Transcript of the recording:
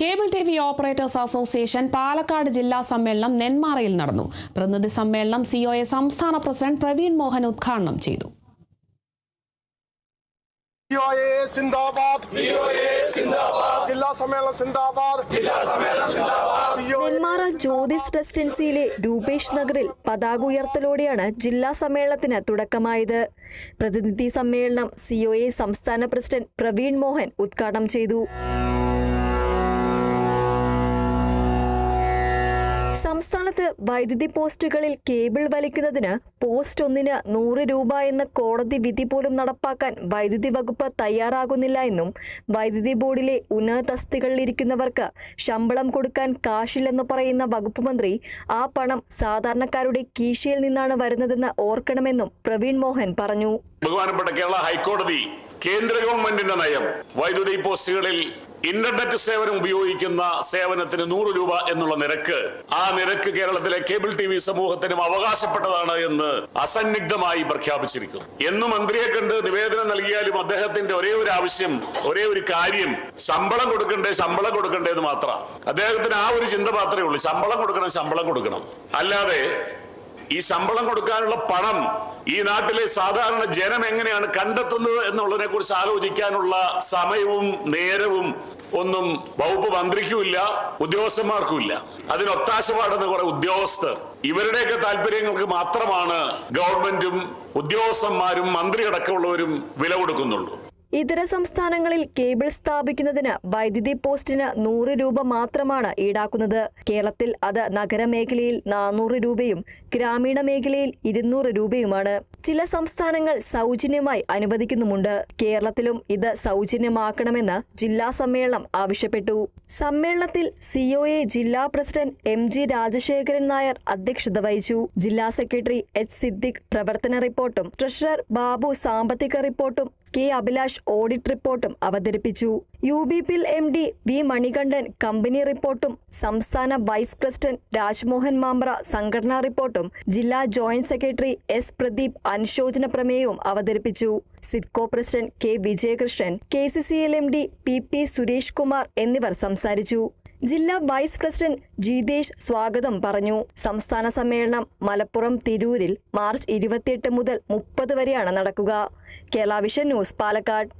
Cable TV operators association Palakkad ജില്ലാ സമ്മേളനം നെന്മാറയിൽ നടന്നു. പ്രതിനിധി സമ്മേളനം സിഒഎ സംസ്ഥാന പ്രസിഡന്റ് പ്രവീൺ മോഹൻ ഉദ്ഘാടനം ചെയ്തു. നെന്മാറ ജ്യോതിസ് റെസിഡൻസിയിലെ രൂപേഷ് നഗറിൽ പതാക ഉയർത്തലോടെയാണ് ജില്ലാ സമ്മേളനത്തിന് തുടക്കമായത്. പ്രതിനിധി സമ്മേളനം സിഒഎ സംസ്ഥാന പ്രസിഡന്റ് പ്രവീൺ മോഹൻ ഉദ്ഘാടനം ചെയ്തു. സംസ്ഥാനത്ത് വൈദ്യുതി പോസ്റ്റുകളിൽ കേബിൾ വലിക്കുന്നതിന് പോസ്റ്റ് ഒന്നിന് 100 രൂപ എന്ന കോടതി വിധി പോലും നടപ്പാക്കാൻ വൈദ്യുതി വകുപ്പ് തയ്യാറാകുന്നില്ല എന്നും വൈദ്യുതി ബോർഡിലെ ഉന്നത തസ്തികകളിലിരിക്കുന്നവർക്ക് ശമ്പളം കൊടുക്കാൻ കാശില്ലെന്ന് പറയുന്ന വകുപ്പ് മന്ത്രി ആ പണം സാധാരണക്കാരുടെ കീശയിൽ നിന്നാണ് വരുന്നതെന്ന് ഓർക്കണമെന്നും പ്രവീൺ മോഹൻ പറഞ്ഞു. ബഹുമാനപ്പെട്ട കേരള ഹൈക്കോടതി കേന്ദ്ര ഗവൺമെന്റിന്റെ നയം വൈദ്യുതി പോസ്റ്റുകളിൽ ഇന്റർനെറ്റ് സേവനം ഉപയോഗിക്കുന്ന സേവനത്തിന് 100 രൂപ എന്നുള്ള നിരക്ക്, ആ നിരക്ക് കേരളത്തിലെ കേബിൾ ടിവി സമൂഹത്തിനും അവകാശപ്പെട്ടതാണ് എന്ന് അസന്നിഗ്ധമായി പ്രഖ്യാപിച്ചിരിക്കുന്നു. എന്നും മന്ത്രിയെ കണ്ട് നിവേദനം നൽകിയാലും അദ്ദേഹത്തിന്റെ ഒരേ ഒരു ആവശ്യം, ഒരേ ഒരു കാര്യം ശമ്പളം കൊടുക്കണ്ടേ എന്ന് മാത്രമാണ്. അദ്ദേഹത്തിന് ആ ഒരു ചിന്ത മാത്രമേ ഉള്ളൂ. ശമ്പളം കൊടുക്കണം. അല്ലാതെ ഈ ശമ്പളം കൊടുക്കാനുള്ള പണം ഈ നാട്ടിലെ സാധാരണ ജനം എങ്ങനെയാണ് കണ്ടെത്തുന്നത് എന്നുള്ളതിനെ കുറിച്ച് ആലോചിക്കാനുള്ള സമയവും നേരവും ഒന്നും വകുപ്പ് മന്ത്രിക്കുമില്ല, ഉദ്യോഗസ്ഥന്മാർക്കുമില്ല. അതിനൊത്താശ പാടുന്ന കുറെ ഉദ്യോഗസ്ഥർ, ഇവരുടെയൊക്കെ താല്പര്യങ്ങൾക്ക് മാത്രമാണ് ഗവൺമെന്റും ഉദ്യോഗസ്ഥന്മാരും മന്ത്രി അടക്കമുള്ളവരും വില കൊടുക്കുന്നുള്ളൂ. ഇതര സംസ്ഥാനങ്ങളിൽ കേബിൾ സ്ഥാപിക്കുന്നതിന് വൈദ്യുതി പോസ്റ്റിന് 100 രൂപ മാത്രമാണ് ഈടാക്കുന്നത്. കേരളത്തിൽ അത് നഗരമേഖലയിൽ 400 രൂപയും ഗ്രാമീണ മേഖലയിൽ 200 രൂപയുമാണ്. ചില സംസ്ഥാനങ്ങൾ സൗജന്യമായി അനുവദിക്കുന്നുമുണ്ട്. കേരളത്തിലും ഇത് സൗജന്യമാക്കണമെന്ന് ജില്ലാ സമ്മേളനം ആവശ്യപ്പെട്ടു. സമ്മേളനത്തിൽ സിഒഎ ജില്ലാ പ്രസിഡന്റ് MG രാജശേഖരൻ നായർ അധ്യക്ഷത വഹിച്ചു. ജില്ലാ സെക്രട്ടറി H സിദ്ദിഖ് പ്രവർത്തന റിപ്പോർട്ടും ട്രഷറർ ബാബു സാമ്പത്തിക റിപ്പോർട്ടും K അഭിലാഷ് ഓഡിറ്റ് റിപ്പോർട്ടും അവതരിപ്പിച്ചു. UBPIL MD V Manikandan company റിപ്പോർട്ടും സംസ്ഥാന വൈസ് പ്രസിഡന്റ് രാജ്മോഹൻ മാമ്പ്ര സംഘടനാ റിപ്പോർട്ടും ജില്ലാ ജോയിന്റ് സെക്രട്ടറി S പ്രദീപ് അനുശോചന പ്രമേയവും അവതരിപ്പിച്ചു. SIDCO president K Vijayakrishnan, KCCL MD PP Suresh Kumar എന്നിവർ സംസാരിച്ചു. ജില്ലാ വൈസ് പ്രസിഡന്റ് ജിതേഷ് സ്വാഗതം പറഞ്ഞു. സംസ്ഥാന സമ്മേളനം മലപ്പുറം തിരൂരിൽ മാർച്ച് 28 മുതൽ 30 വരെയാണ് നടക്കുക. Kerala vision news, Palakkad.